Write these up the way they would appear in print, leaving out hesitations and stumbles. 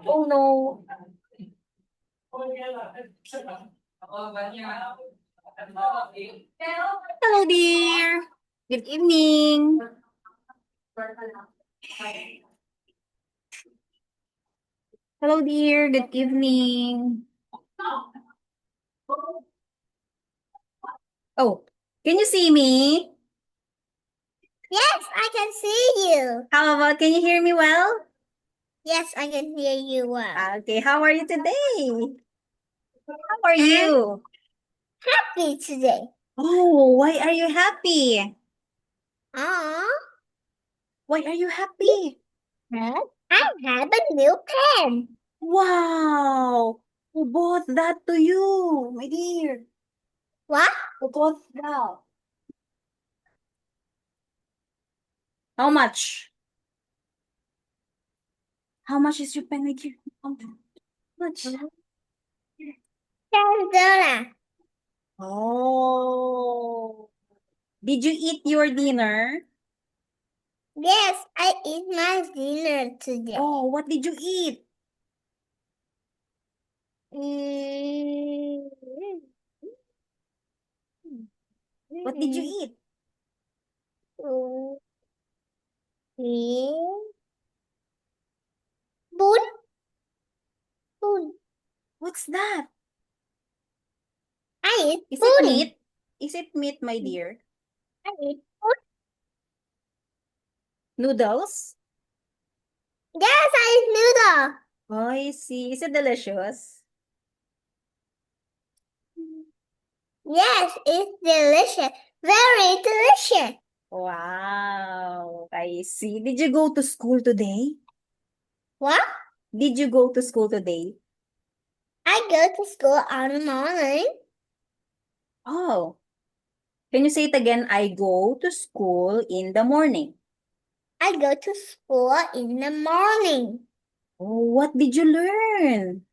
Oh no. Hello, dear. Good evening. Hello, dear. Good evening. Oh, can you see me? Yes, I can see you. How about, can you hear me well? Yes, I can hear you well. Okay, how are you today? How are you? Happy today. Oh, why are you happy? Aww. Why are you happy? I have a new pen. Wow! Who bought that to you, my dear? What? Who bought that? How much? How much is your pen, my dear? How much? $10. Oh. Did you eat your dinner? Yes, I eat my dinner today. Oh, what did you eat? Mm. What did you eat? Mm. Bun. Bun. What's that? I eat Is it bun. meat? Is it meat, my dear? I eat bun. Noodles? Yes, I eat noodle. Oh, I see. Is it delicious? Yes, it's delicious. Very delicious. Wow, I see. Did you go to school today? What? Did you go to school today? I go to school on the morning. Oh, can you say it again? I go to school in the morning. I go to school in the morning. Oh, what did you learn?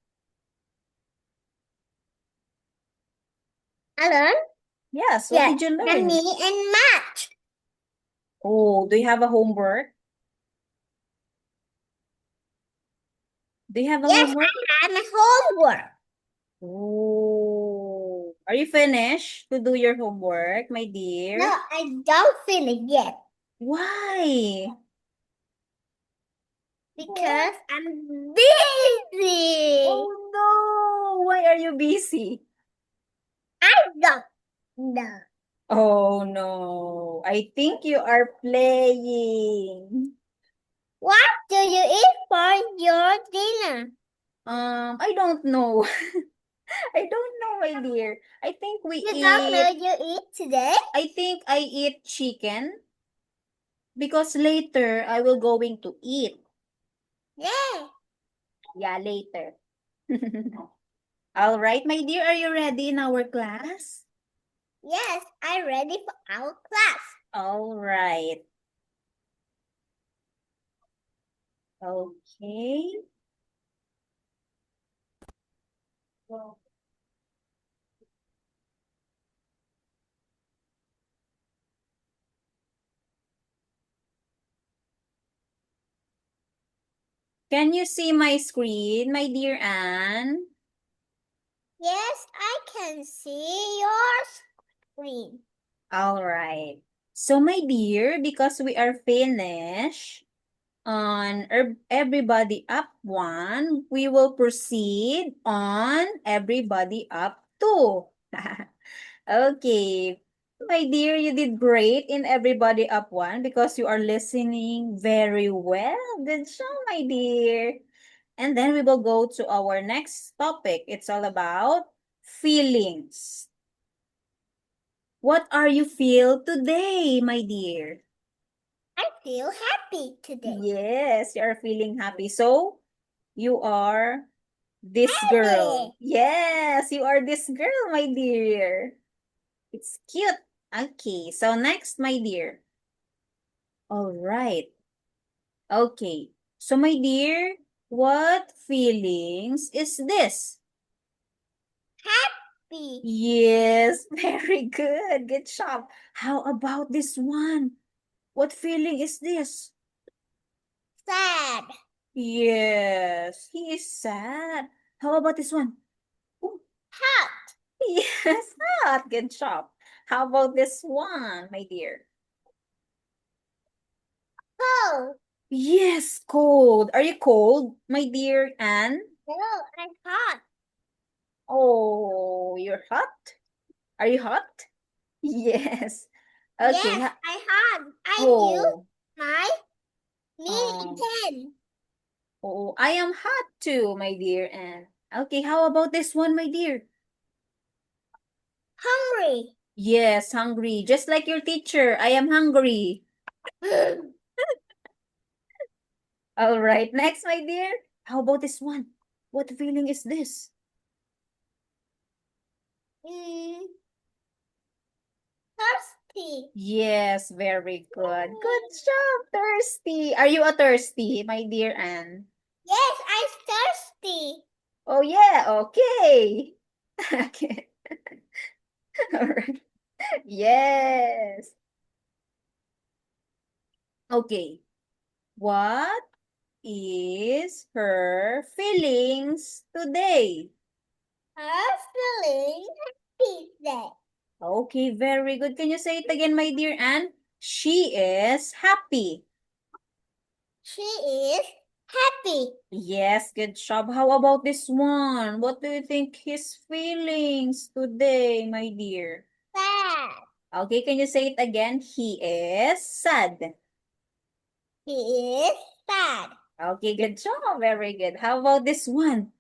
I learn. Yes, what Yes, did you and learn? me and math. Oh, do you have a homework? Do you have a Yes, homework? I have my homework. Oh, are you finished to do your homework, my No, dear? I don't finish yet Why? because I'm busy. Oh no, why are you busy? I don't know. Oh no, I think you are playing. What do you eat for your dinner? I don't know. I don't know, my dear. I think we You don't know eat, you eat today? I think I eat chicken because later I will going to eat. Yeah. Yeah, later. All right, my dear, are you ready in our class? Yes, I'm ready for our class. All right. Okay. Can you see my screen, my dear Anne? Yes, I can see your screen. All right. So, my dear, because we are finished on Everybody Up 1, we will proceed on Everybody Up 2. Okay. My dear, you did great in Everybody Up 1 because you are listening very well. Good job, my dear. And then we will go to our next topic. It's all about feelings. What are you feel today, my dear? I feel happy today. Yes, you are feeling happy. So, you are this girl. Happy. Yes, you are this girl, my dear. It's cute. Okay, so next, my dear. All right. Okay. So, my dear, what feelings is this? happy. Yes, very good. Good job. How about this one? What feeling is this? Sad. Yes, he is sad. How about this one? Ooh, Hot. yes, hot. Good job. How about this one, my dear? Cold. Yes, cold. Are you cold, my dear Anne? No, I'm hot. Oh, you're hot? Are you hot? Yes. Okay. Yes, I hot. I use Oh, my mini um, pen. oh, I am hot too, my dear Anne. Okay, how about this one, my dear? Hungry. Yes, hungry. Just like your teacher, I am hungry. All right, next, my dear. How about this one? What feeling is this? mm, thirsty. Yes, very good. Good job, thirsty. Are you a thirsty, my dear Anne? Yes, I'm thirsty. Oh, yeah, okay. Okay. All right. Yes. Okay. What is her feelings today? I'm feeling happy today. Okay, very good. Can you say it again, my dear Anne? She is happy. She is happy. Yes, good job. How about this one? What do you think his feelings today, my dear? Sad. Okay, can you say it again? He is sad. He is sad. Okay, good job. Very good. How about this one?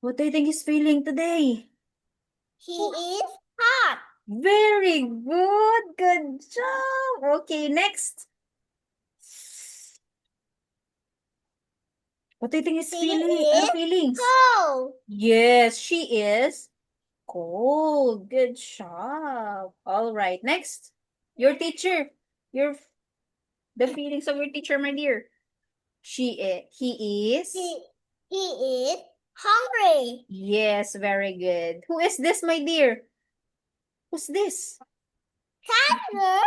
What do you think he's feeling today? He is hot. Very good. Good job. Okay, next. What do you think is She feeling? is Feelings? cold. Yes, she is cold. Good job. All right, next. Your teacher. Your the feelings of your teacher, my dear. He is. He is hungry. Yes, very good. Who is this, my dear? Who's this? Tiger.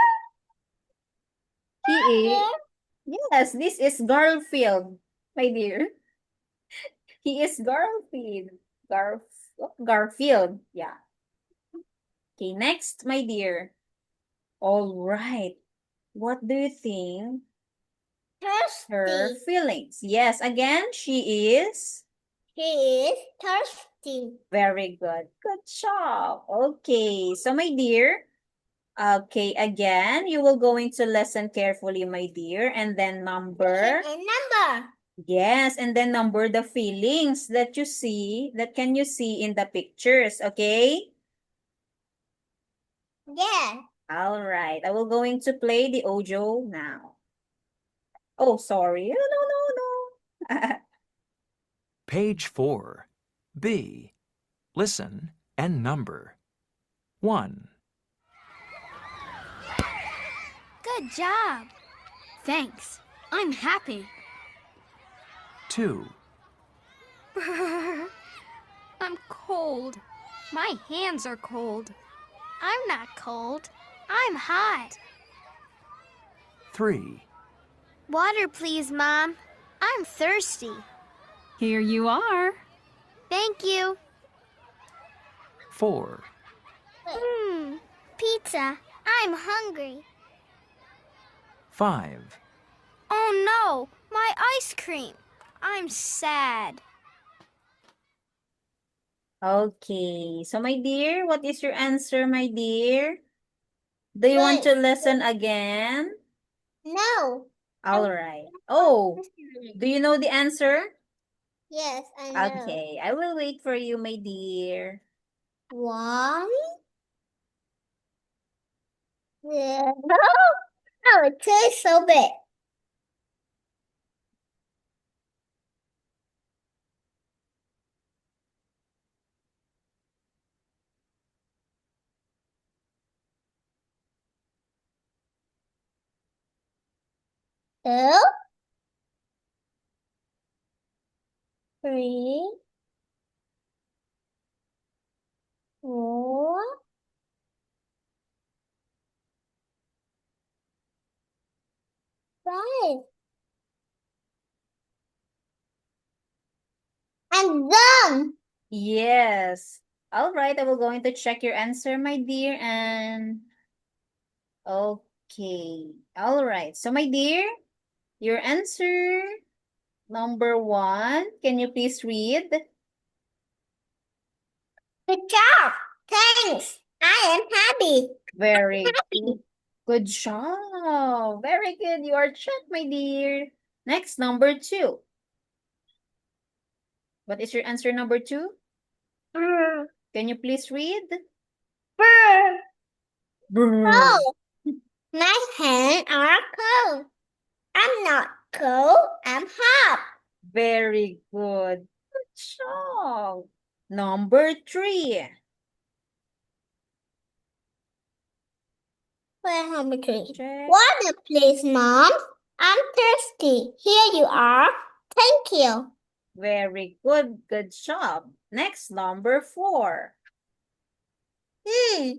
He is. Yes, this is Garfield, my dear. He is Garfield. Garfield. Yeah. Okay, next, my dear. All right. What do you think her Thirsty. feelings? Yes, again, she is He is thirsty. very good. Good job. Okay, so my dear, okay, again, you will going to listen carefully, my dear, and then number. Listen and number. Yes, and then number the feelings that you see, that can you see in the pictures, okay? Yeah. All right, I will going to play the audio now. Oh, sorry. No, no, no, no. Page 4. B. Listen and number. 1, Good job. Thanks. I'm happy. 2, I'm cold. My hands are cold. I'm not cold. I'm hot. 3, Water, please, Mom. I'm thirsty. Here you are. Thank you. 4, Pizza. I'm hungry. 5, Oh no, my ice cream. I'm sad. Okay, so my dear, what is your answer, my dear? Do you want Wait. to listen again? No. All right. Oh, do you know the answer? Yes, I know. Okay, I will wait for you, my dear. 1. Yeah. Oh, it tastes so big. Two, 3, 5. I'm done. Yes. All right, I will going to check your answer, my dear, and okay. All right. So, my dear, your answer number 1, can you please read? Good job. Thanks. I am happy. Very good. Good job. Very good. You are checked, my dear. Next, number 2. What is your answer number 2? Brr, Can you please read? brr. Brr. Cold. My hands are cold. I'm not cold. I'm hot. Very good. Good job. Number 3. Where number 3? Check. Water, please, Mom. I'm thirsty. Here you are. Thank you. Very good. Good job. Next, number 4. Pizza.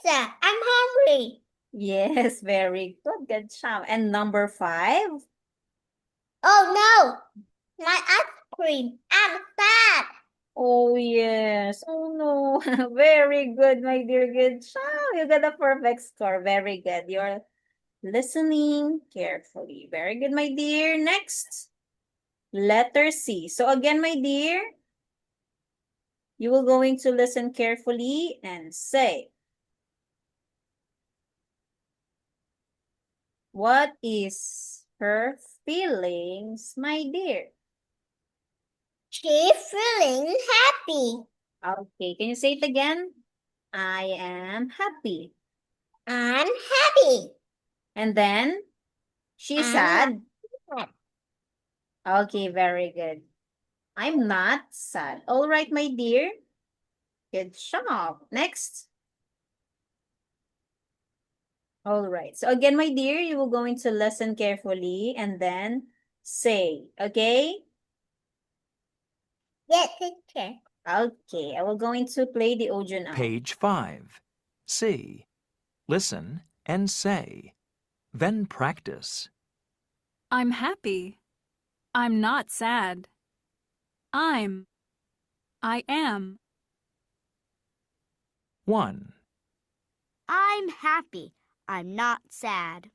I'm hungry. Yes, very good. Good job. And number 5. Oh no, my ice cream. I'm sad. Oh, yes. Oh, no. Very good, my dear. Good job. You got a perfect score. Very good. You're listening carefully. Very good, my dear. Next, letter C. So again, my dear, you will going to listen carefully and say, what is her feelings, my dear? She's feeling happy. Okay, can you say it again? I am happy. I'm happy. And then, she's sad. sad. Okay, very good. I'm not sad. All right, my dear. Good job. Next. All right. So again, my dear, you will going to listen carefully and then say, okay? Yes, teacher. Okay, I will going to play the audio now. Page 5. C. Listen and say. Then practice. I'm happy. I'm not sad. I am. 1, I'm happy. I'm not sad.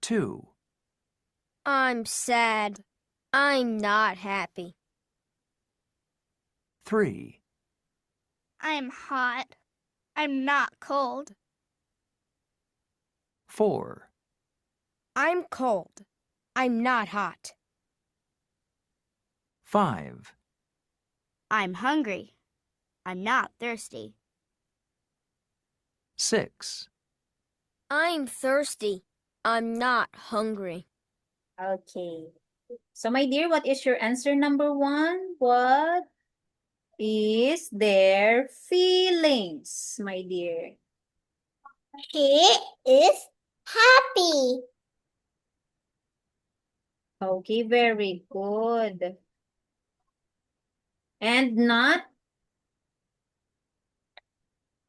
2, I'm sad. I'm not happy. 3, I'm hot. I'm not cold. 4, I'm cold. I'm not hot. 5, I'm hungry. I'm not thirsty. 6, I'm thirsty. I'm not hungry. Okay. So my dear, what is your answer number 1? What is their feelings, my dear? She is happy. Okay, very good. And not?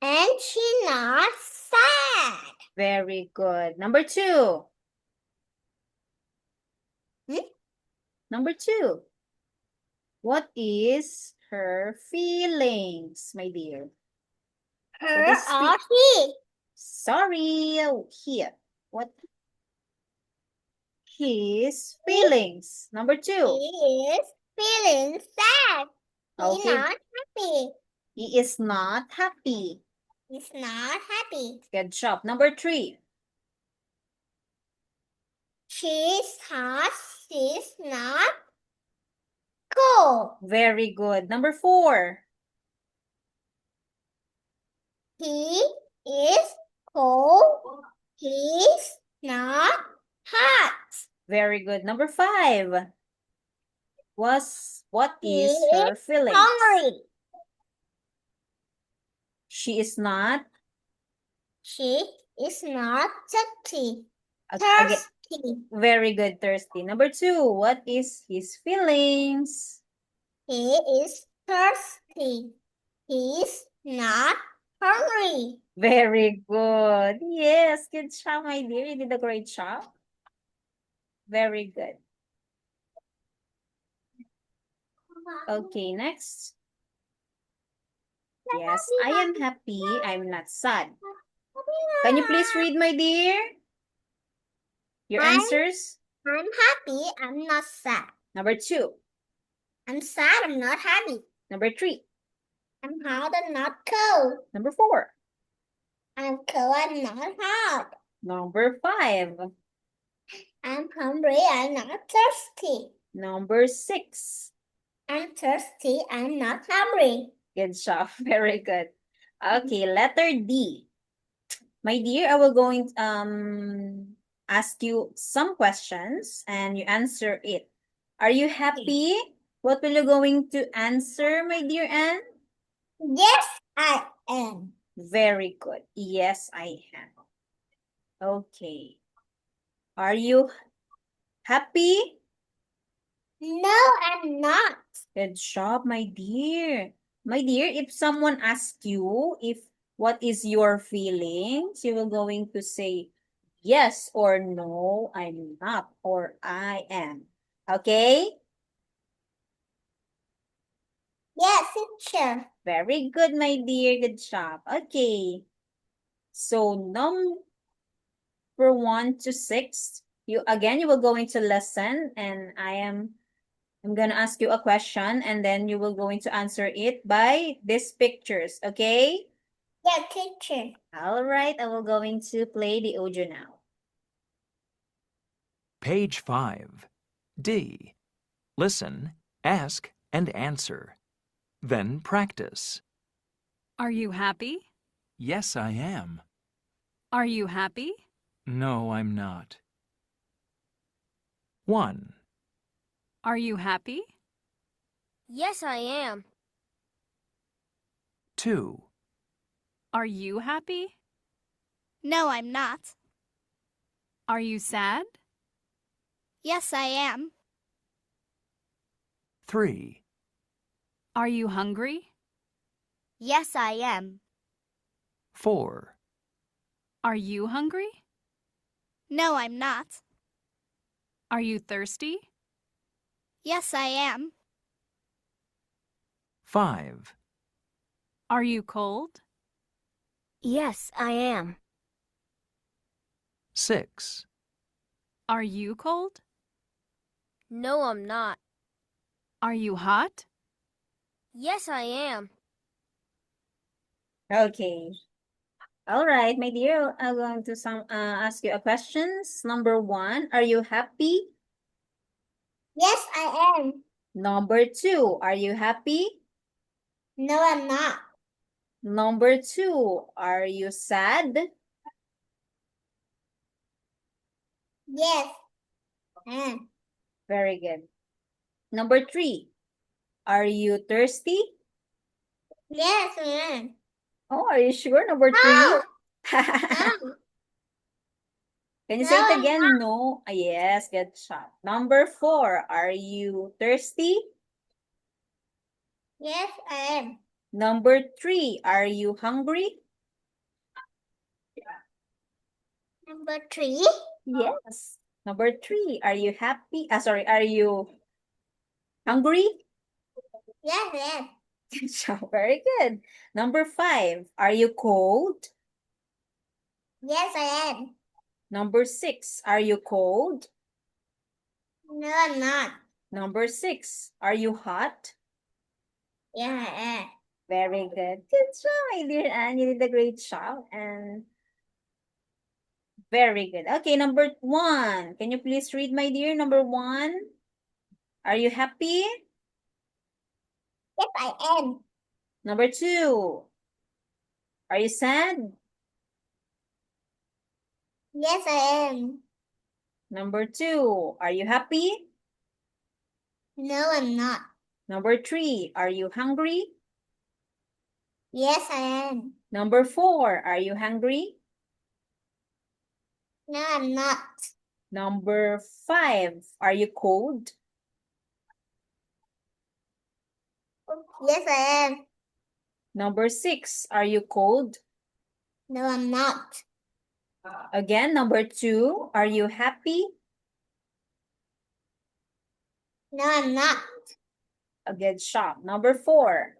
And she's not sad. Very good. Number 2. Number 2. What is her feelings, my dear? Her What is or he? Sorry, here. What? His feelings. Number 2. He is feeling sad. He's Okay. not happy. He is not happy. He's not happy. Good job. Number 3. She's hot. She's not cold. Very good. Number 4. He is cold. He's not hot. Very good. Number 5. What He is her feelings? Hungry. She is not. She is not thirsty. Okay. Thirsty. Very good, thirsty. Number 2. What is his feelings? He is thirsty. He's not hungry. Very good. Yes, good job, my dear. You did a great job. Very good. Okay, next. Yes, I am happy. I'm not sad. Can you please read, my dear? Your I'm- answers? I'm happy. I'm not sad. Number 2. I'm sad. I'm not happy. Number 3. I'm hot. I'm not cold. Number 4. I'm cold. I'm not hot. Number 5. I'm hungry. I'm not thirsty. Number 6. I'm thirsty. I'm not hungry. Good job. Very good. Okay, letter D. My dear, I will going ask you some questions and you answer it. Are you happy? What will you going to answer, my dear Anne? Yes, I am. Very good. Yes, I am. Okay. Are you happy? No, I'm not. Good job, my dear. My dear, if someone asks you if what is your feelings, you will going to say yes or no, I'm not, or I am. Okay? Yes, teacher. Very good, my dear. Good job. Okay. So number 1 to 6, you will go into lesson and I'm gonna ask you a question and then you will going to answer it by these pictures, okay? Yeah, teacher. All right, I will going to play the audio now. Page 5. D. Listen, ask, and answer. Then practice. Are you happy? Yes, I am. Are you happy? No, I'm not. 1, Are you happy? Yes, I am. 2, Are you happy? No, I'm not. Are you sad? Yes, I am. 3, Are you hungry? Yes, I am. 4, Are you hungry? No, I'm not. Are you thirsty? Yes, I am. 5, Are you cold? Yes, I am. 6, Are you cold? No, I'm not. Are you hot? Yes, I am. Okay. All right, my dear, I'm going to ask you a questions. Number 1, are you happy? Yes, I am. Number 2, are you happy? No, I'm not. Number 2, are you sad? Yes, I am. Very good. Number 3, are you thirsty? Yes, I am. Oh, are you sure? Number 3? No, Can no. you say No, it I'm again? No. Ah, yes, good job. Number 4, are you thirsty? Yes, I am. Number 3, are you hungry? Number 3. Yes. Number 3, are you happy? Sorry, are you hungry? Yes, I am. Good job. Very good. Number 5, are you cold? Yes, I am. Number 6, are you cold? No, I'm not. Number 6, are you hot? Yeah, I am. Very good. Good job, my dear Anne. You did a great job and very good. Okay, number 1. Can you please read, my dear? Number 1. Are you happy? Yes, I am. Number 2. Are you sad? Yes, I am. Number 2. Are you happy? No, I'm not. Number 3. Are you hungry? Yes, I am. Number 4. Are you hungry? No, I'm not. Number 5. Are you cold? Yes, I am. Number 6, are you cold? No, I'm not. Again, number 2, are you happy? No, I'm not. A good shot. Number 4,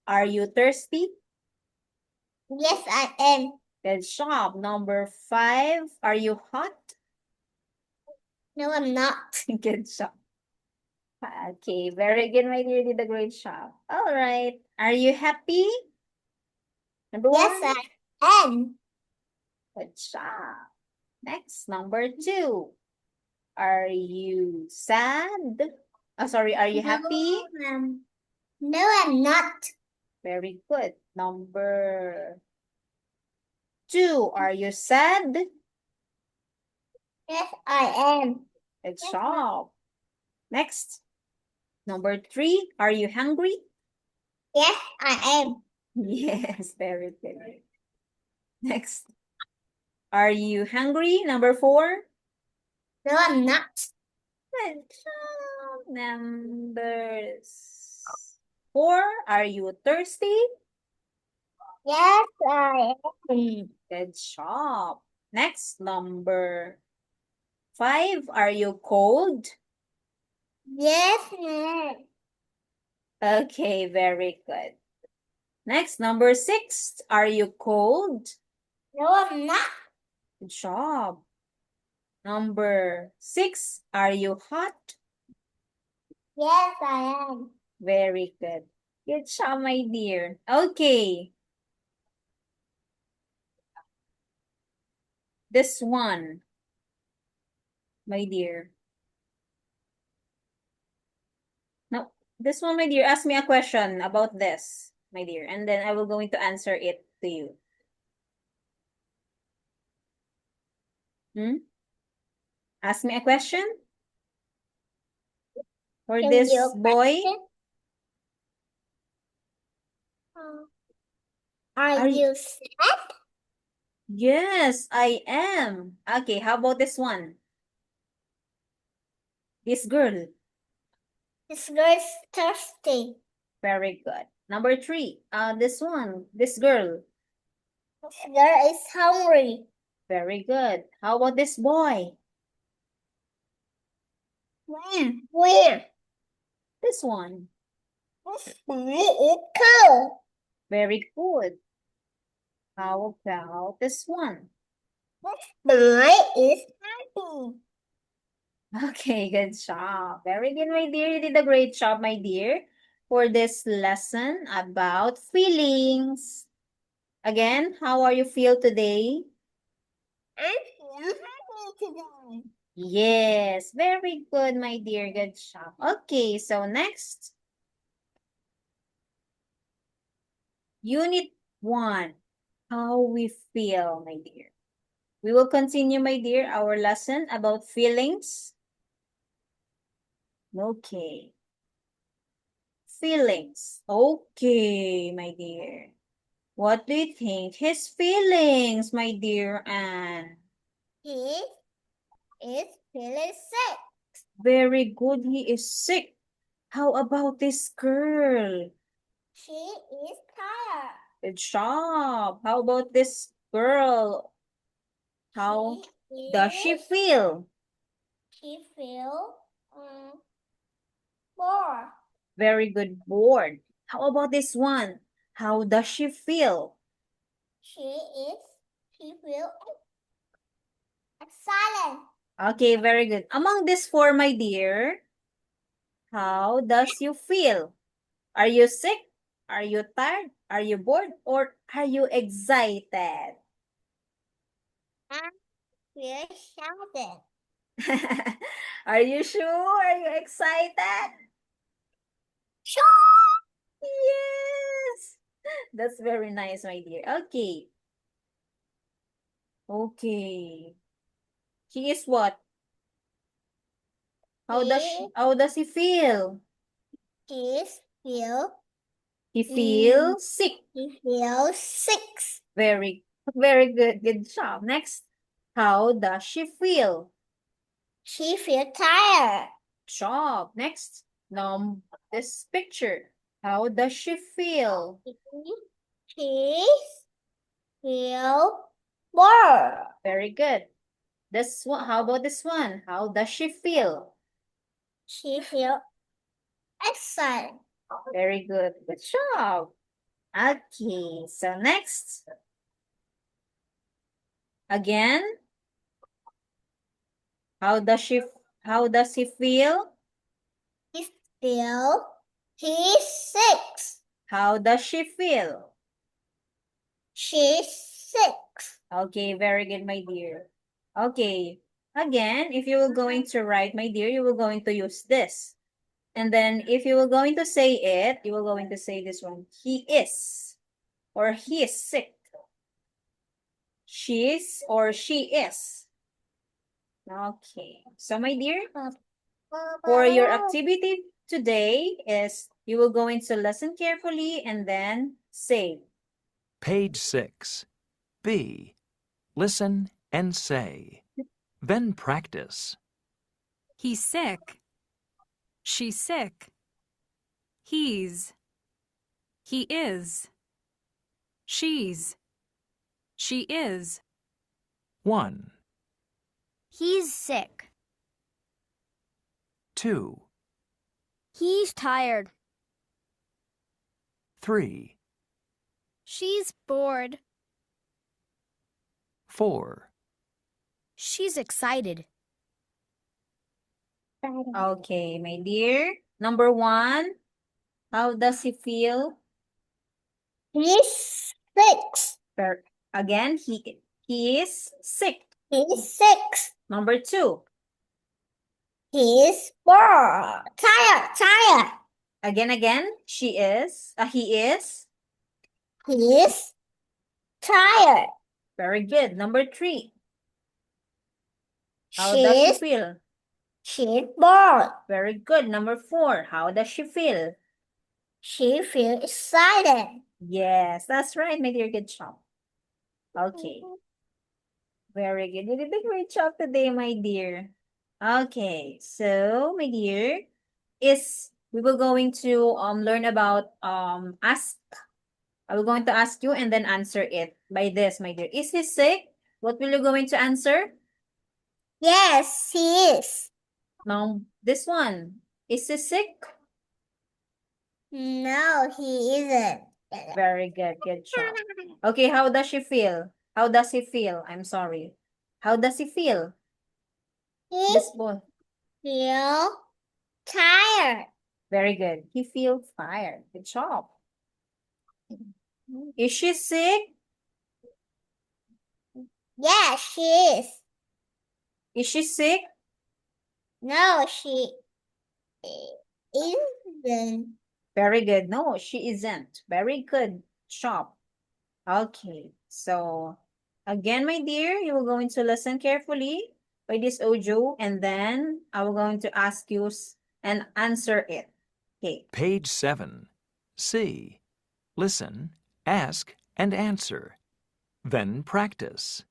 are you thirsty? Yes, I am. Good job. Number 5, are you hot? No, I'm not. Good job. Okay, very good, my dear. You did a great job. All right. Are you happy? Number Yes, 1. I am. Good job. Next, number 2. Are you sad? Oh, sorry, are you happy? No, I'm not. Very good. Number 2, are you sad? Yes, I am. Good Yes, job. Next, number 3, are you hungry? Yes, I am. Yes, very good. Next, are you hungry? Number 4. No, I'm not. Good job. Number 4, are you thirsty? Yes, I am. Good job. Next, number 5, are you cold? Yes, ma'am. Okay, very good. Next, number 6, are you cold? No, I'm not. Good job. Number 6, are you hot? Yes, I am. Very good. Good job, my dear. Okay. This one, my dear. No, this one, my dear. Ask me a question about this, my dear, and then I will going to answer it to you. Ask me a question for Can this you boy. question? Are Are you sad? Yes, I am. Okay, how about this one? This girl. This girl's thirsty. Very good. Number 3, this one, this girl. This girl is hungry. Very good. How about this boy? Where? This one. This boy is cold. Very good. How about this one? This boy is happy. Okay, good job. Very good, my dear. You did a great job, my dear, for this lesson about feelings. Again, how are you feel today? I feel happy today. Yes, very good, my dear. Good job. Okay, so next. Unit 1. How we feel, my dear. We will continue, my dear, our lesson about feelings. Okay. Feelings. Okay, my dear. What do you think? His feelings, my dear Anne. He is feeling sick. Very good. He is sick. How about this girl? She is tired. Good job. How about this girl? How does she feel? She feel bored. Very good. Bored. How about this one? How does she feel? She feel silent. Okay, very good. Among these 4, my dear, how does you feel? Are you sick? Are you tired? Are you bored? Or are you excited? I feel shouted. Are you sure? Are you excited? Sure. Yes. That's very nice, my dear. Okay. Okay. She is what? How does he feel? He feel He feels sick. he feels sick. Very, very good. Good job. Next. How does she feel? She feel tired. Job. Next. This picture. How does she feel? She feel bored. Very good. This one, how about this one? How does she feel? She feel excited. Very good. Good job. Okay, so next. Again. How does he feel? He feel he's sick. How does she feel? She's sick. Okay, very good, my dear. Okay. Again, if you were going to write, my dear, you were going to use this. And then if you were going to say it, you were going to say this one. He is. Or he is sick. She is or she is. Okay. So, my dear, for your activity today is you will go into listen carefully and then say. Page 6. B. Listen and say. Then practice. He's sick. She's sick. He's. He is. She's. She is. 1, He's sick. 2, He's tired. 3, She's bored. 4, She's excited. Okay, my dear. Number 1. How does he feel? He's sick. Again, he is sick. He's sick. Number 2. He's bored. Tired. Again, she is. He is. He's tired. Very good. Number 3. How does she She's feel? she's bored. Very good. Number 4. How does she feel? She feels excited. Yes, that's right, my dear. Good job. Okay. Very good. You did a great job today, my dear. Okay, so my dear, we were going to learn about ask. I will going to ask you and then answer it by this, my dear. Is he sick? What will you going to answer? Yes, he is. Now, this one. Is he sick? No, he isn't. Very good. Good job. Okay, how does she feel? How does he feel? I'm sorry. How does he feel? He This boy. feel tired. Very good. He feels tired. Good job. Is she sick? Yes, she is. Is she sick? No, she isn't. Very good. No, she isn't. Very good job. Okay. So, again, my dear, you will going to listen carefully by this audio and then I will going to ask you and answer it. Okay. Page 7. C. Listen, ask, and answer. Then practice.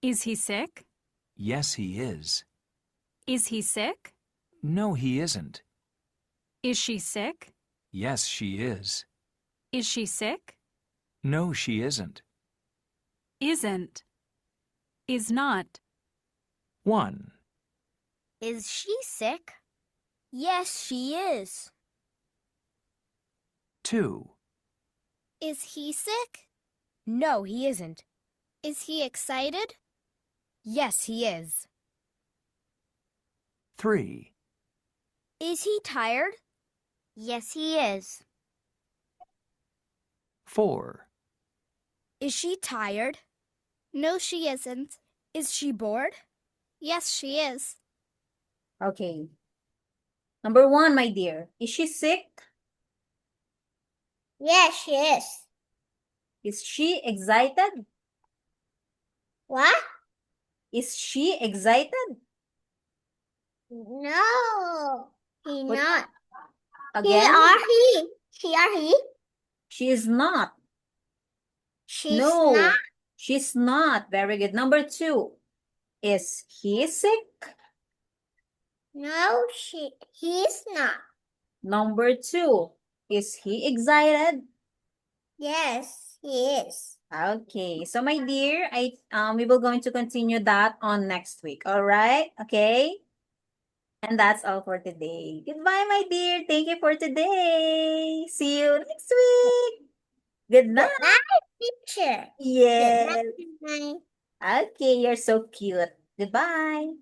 Is he sick? Yes, he is. Is he sick? No, he isn't. Is she sick? Yes, she is. Is she sick? No, she isn't. Isn't. Is not. 1, Is she sick? Yes, she is. 2, Is he sick? No, he isn't. Is he excited? Yes, he is. 3, Is he tired? Yes, he is. 4, Is she tired? No, she isn't. Is she bored? Yes, she is. Okay. Number 1, my dear. Is she sick? Yes, she is. Is she excited? What? Is she excited? No, he What- not. Again, She or he? she is not. She's No, not. she's not. Very good. Number 2, is he sick? No, he's not. Number 2, Is he excited? Yes, he is. Okay, so my dear, we will going to continue that on next week. All right, okay. And that's all for today. Goodbye, my dear. Thank you for today. See you next week. Good Good night. night, teacher. Good Yes. night. Okay, you're so cute. Goodbye.